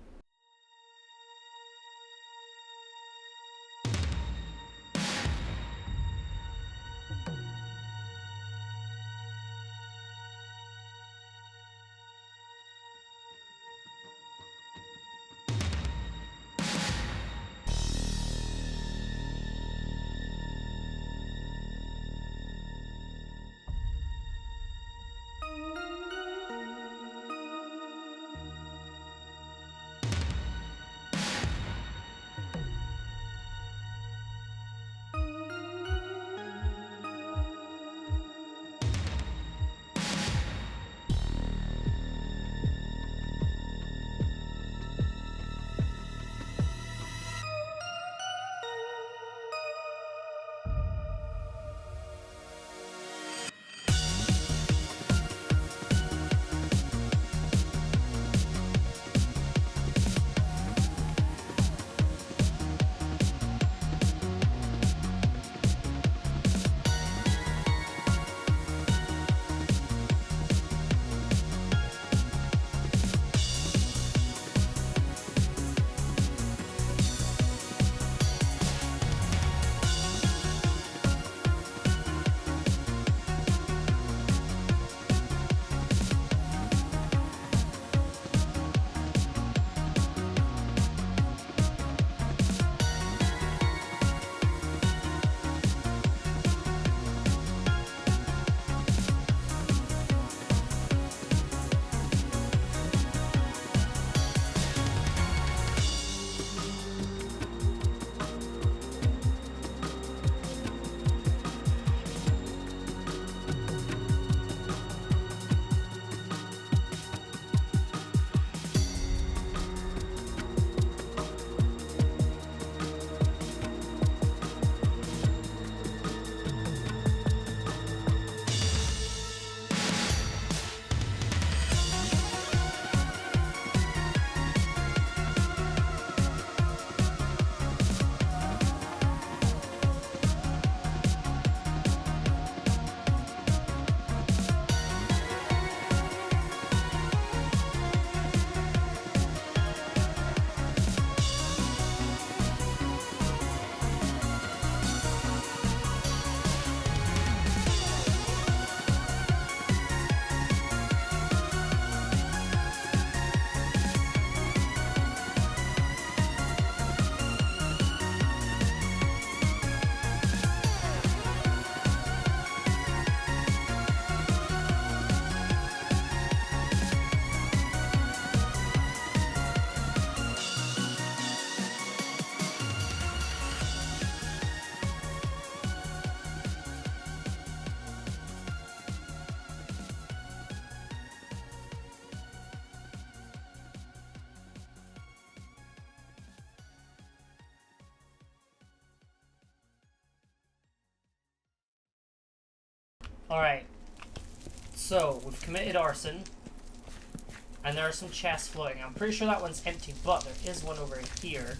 Alright. So, we've committed arson. And there are some chests floating. I'm pretty sure that one's empty, but there is one over here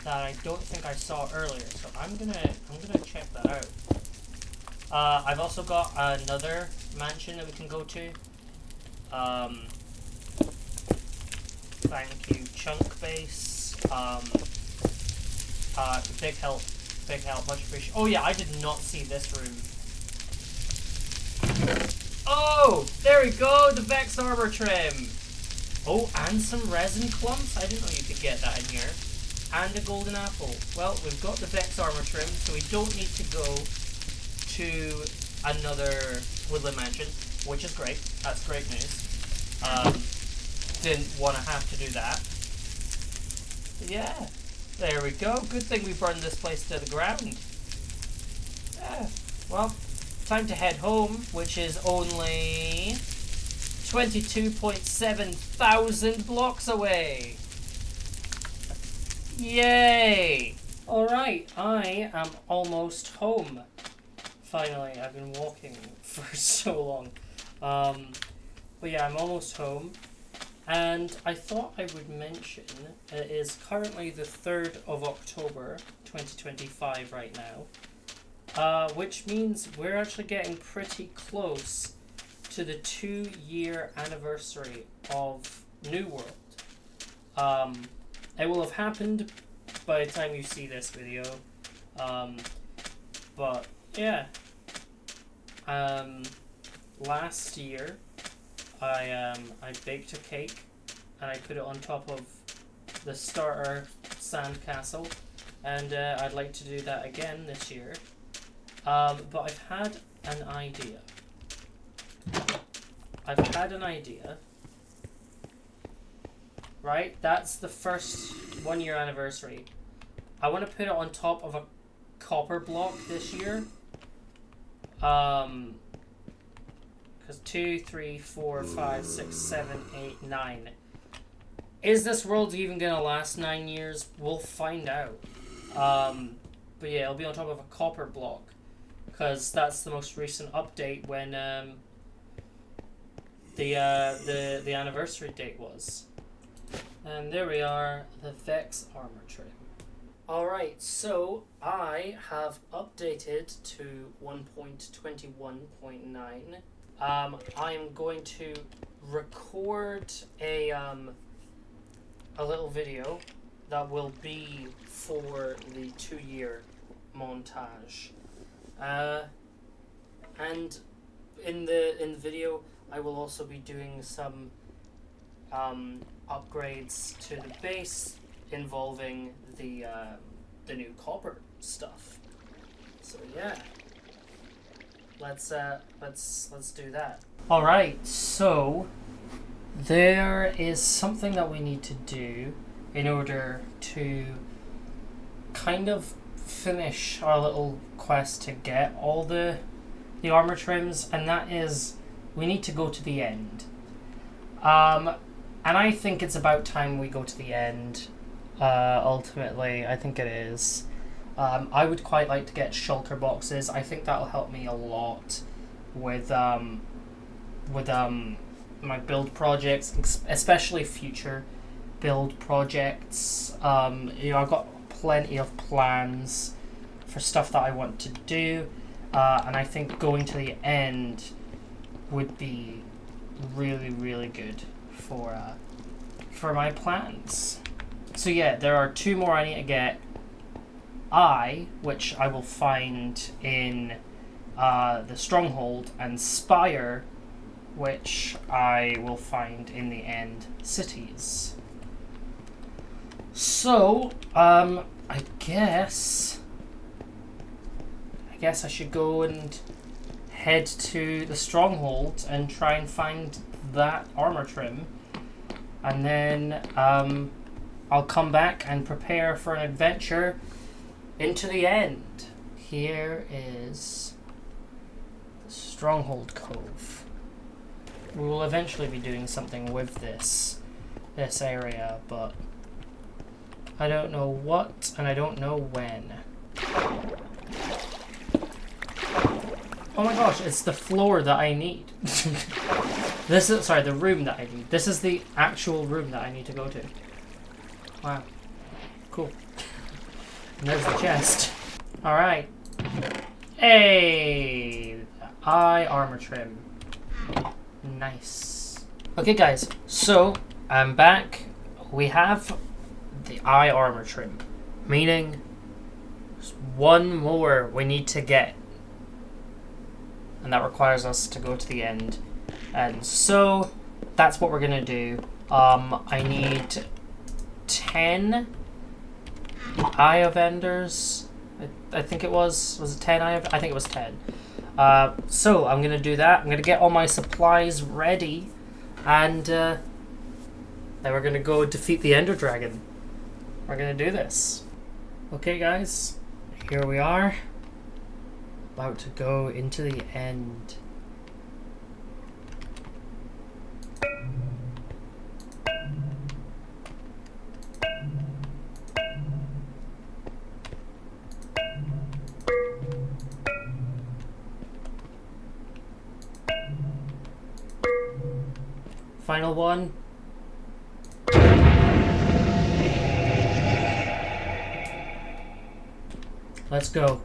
that I don't think I saw earlier. So I'm gonna check that out. I've also got another mansion that we can go to. Thank you, Chunk Base. Big help, much appreciated. Oh yeah, I did not see this room. Oh, there we go, the Vex armor trim. Oh, and some resin clumps. I didn't know you could get that in here. And a golden apple. Well, we've got the Vex armor trim, so we don't need to go to another woodland mansion, which is great. That's great news. Didn't want to have to do that. But yeah, there we go. Good thing we burned this place to the ground. Yeah, well, time to head home, which is only 22.7 thousand blocks away. Yay! Alright, I am almost home. Finally, I've been walking for so long. But yeah, I'm almost home. And I thought I would mention it is currently the 3rd of October 2025 right now. Which means we're actually getting pretty close to the 2-year anniversary of New World. It will have happened by the time you see this video. But yeah. Last year I baked a cake and I put it on top of the starter sandcastle, and I'd like to do that again this year. But I've had an idea. Right, that's the first 1-year anniversary. I want to put it on top of a copper block this year. Because 2, 3, 4, 5, 6, 7, 8, 9. Is this world even gonna last 9 years? We'll find out. But yeah, it'll be on top of a copper block, because that's the most recent update when the anniversary date was. And there we are, the Vex armor trim. Alright, so I have updated to 1.21.9. I am going to record a little video that will be for the 2-year montage. And in the video, I will also be doing some upgrades to the base involving the new copper stuff. So yeah, let's do that. All right, so there is something that we need to do in order to kind of finish our little quest to get all the armor trims, and that is we need to go to the end. And I think it's about time we go to the end. Ultimately, I think it is. I would quite like to get shulker boxes. I think that'll help me a lot with my build projects, especially future build projects. I've got plenty of plans for stuff that I want to do, and I think going to the end would be really, really good for my plans. So yeah, there are 2 more I need to get. Which I will find in the Stronghold, and Spire, which I will find in the end cities. So, I guess I should go and head to the Stronghold and try and find that armor trim, and then I'll come back and prepare for an adventure into the end. Here is the Stronghold Cove. We will eventually be doing something with this area, but I don't know what and I don't know when. Oh my gosh, it's the floor that I need. This is, sorry, the room that I need. This is the actual room that I need to go to. Wow. Cool. And there's the chest. Alright. Hey! Eye armor trim. Nice. Okay guys, so I'm back. We have the eye armor trim. Meaning, there's one more we need to get. And that requires us to go to the end. And so, that's what we're gonna do. I need 10 Eye of Enders. I think it was it 10 Eye of... I think it was 10. So, I'm gonna do that. I'm gonna get all my supplies ready. And, then we're gonna go defeat the Ender Dragon. We're gonna do this. Okay, guys. Here we are. About to go into the end. Final one. Let's go.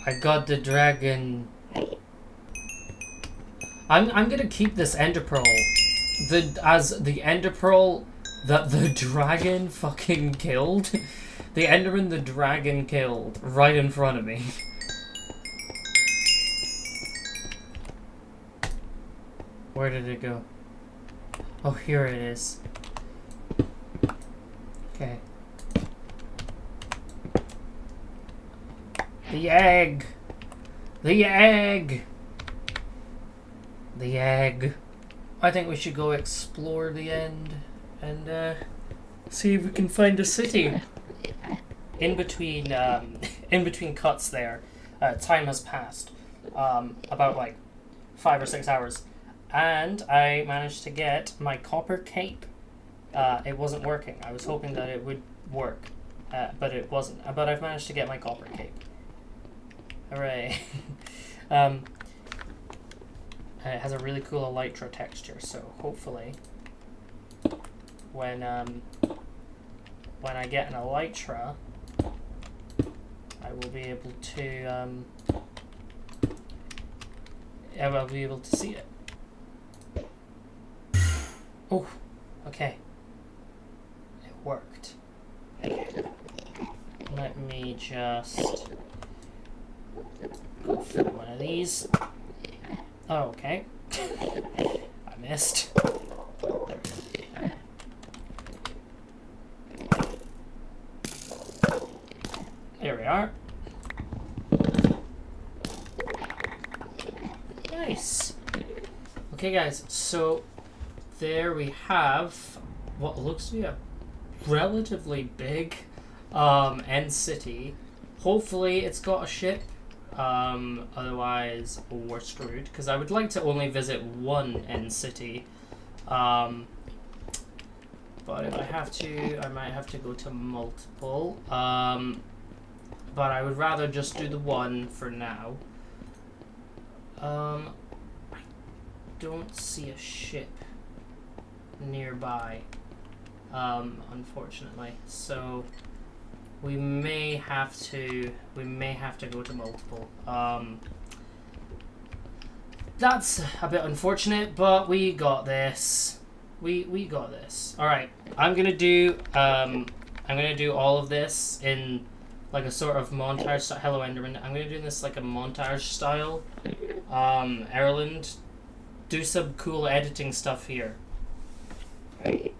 I got the dragon. I'm gonna keep this ender pearl. As the ender pearl that the dragon fucking killed. The enderman the dragon killed right in front of me. Where did it go? Oh, here it is. Okay. The egg! The egg! The egg. I think we should go explore the end and see if we can find a city. In between cuts there, time has passed. About like 5 or 6 hours. And I managed to get my copper cape. it wasn't working. I was hoping that it would work, but it wasn't. But I've managed to get my copper cape. Hooray. It has a really cool elytra texture, so hopefully when I get an elytra, I will be able to see it. Oh, okay. It worked. Okay. Let me just go for one of these. Oh, okay. I missed. There we go. There we are. Nice. Okay, guys, so there we have what looks to be a relatively big end city. Hopefully it's got a ship. Otherwise we're screwed, because I would like to only visit one end city. But if I have to, I might have to go to multiple. But I would rather just do the one for now. I don't see a ship nearby, unfortunately. So we may have to go to multiple. That's a bit unfortunate, but we got this. We got this. All right, I'm gonna do all of this in like a sort of montage style. Hello, Enderman. I'm gonna do this like a montage style. Erland, do some cool editing stuff here. Right.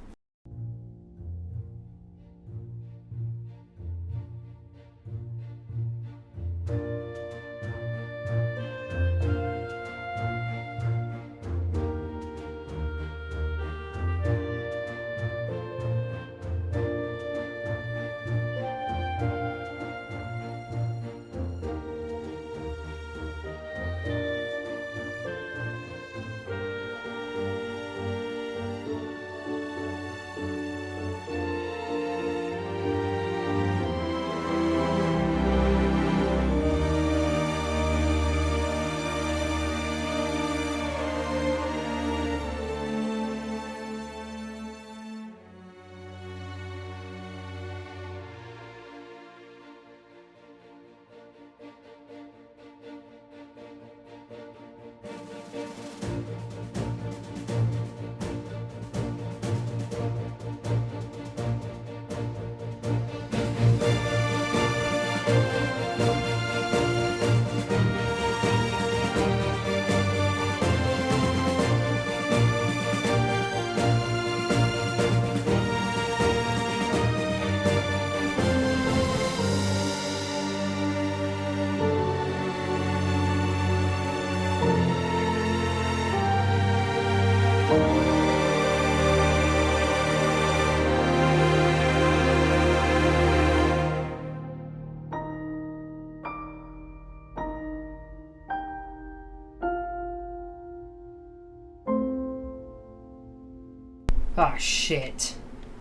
Ah, shit.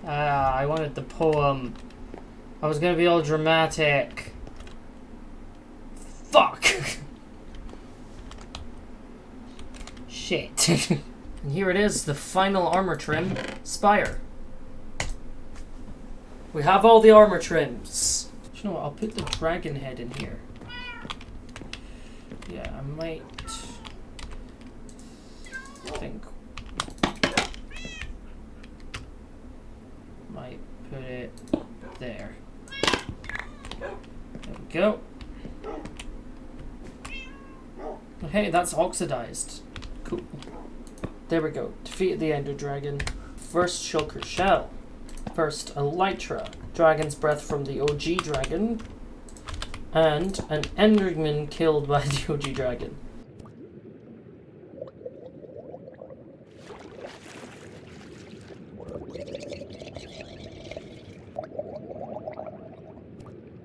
I wanted the poem. I was gonna be all dramatic. Fuck! Shit. And here it is, the final armor trim, Spire. We have all the armor trims. You know what, I'll put the dragon head in here. Yeah, I might think might put it there. There we go. Oh, hey, that's oxidized. Cool. There we go. Defeated the Ender Dragon. First Shulker Shell. First Elytra. Dragon's Breath from the OG Dragon. And an Enderman killed by the OG Dragon.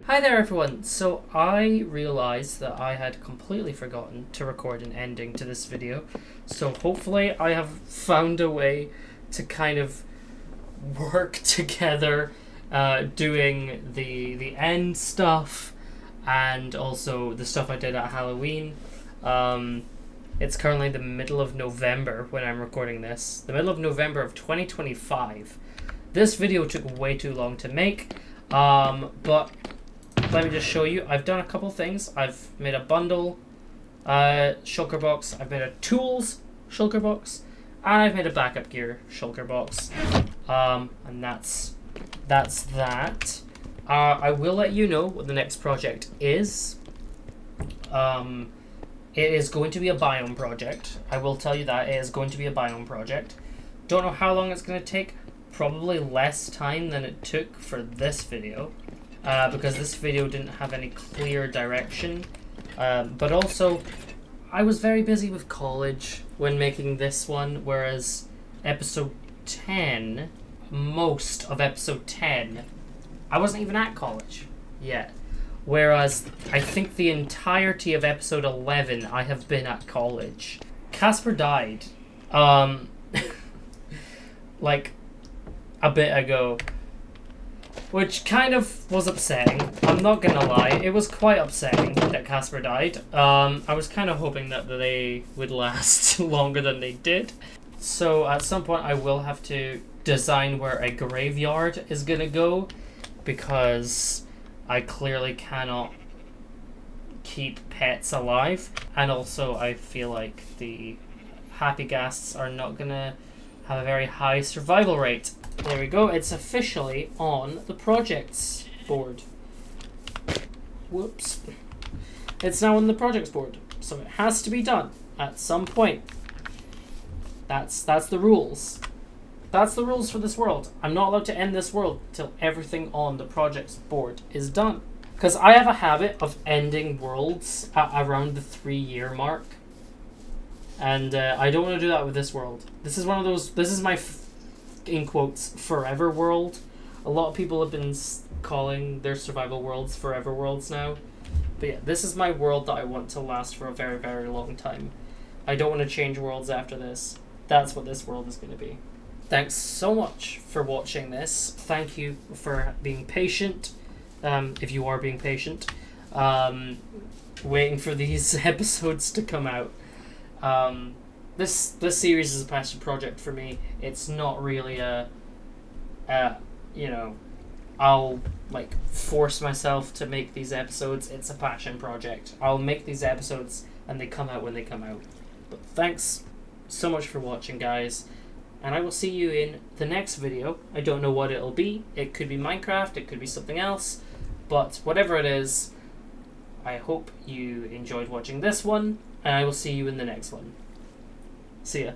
Hi there everyone, so I realised that I had completely forgotten to record an ending to this video, so hopefully I have found a way to kind of work together, doing the end stuff, and also the stuff I did at Halloween. It's currently the middle of November when I'm recording this. The middle of November of 2025. This video took way too long to make, but let me just show you. I've done a couple things. I've made a bundle shulker box. I've made a tools shulker box. And I've made a backup gear shulker box. And that's that. I will let you know what the next project is. It is going to be a biome project. I will tell you that. It is going to be a biome project. Don't know how long it's going to take. Probably less time than it took for this video. Because this video didn't have any clear direction. But also, I was very busy with college when making this one, whereas episode 10, most of episode 10, I wasn't even at college yet. Whereas I think the entirety of episode 11, I have been at college. Casper died, like a bit ago, which kind of was upsetting. I'm not gonna lie, it was quite upsetting that Casper died. I was kind of hoping that they would last longer than they did. So at some point I will have to design where a graveyard is gonna go, because I clearly cannot keep pets alive. And also I feel like the happy ghasts are not gonna have a very high survival rate. There we go, it's officially on the projects board. Whoops. It's now on the projects board, so it has to be done at some point. That's the rules. That's the rules for this world. I'm not allowed to end this world till everything on the projects board is done. Because I have a habit of ending worlds at around the 3-year mark. And I don't want to do that with this world. This is one of those, this is my, in quotes, forever world. A lot of people have been calling their survival worlds forever worlds now. But yeah, this is my world that I want to last for a very, very long time. I don't want to change worlds after this. That's what this world is going to be. Thanks so much for watching this. Thank you for being patient, if you are being patient, waiting for these episodes to come out. This series is a passion project for me. It's not really you know, I'll like force myself to make these episodes. It's a passion project. I'll make these episodes and they come out when they come out. But thanks so much for watching, guys. And I will see you in the next video. I don't know what it'll be. It could be Minecraft, it could be something else. But whatever it is, I hope you enjoyed watching this one. And I will see you in the next one. See ya.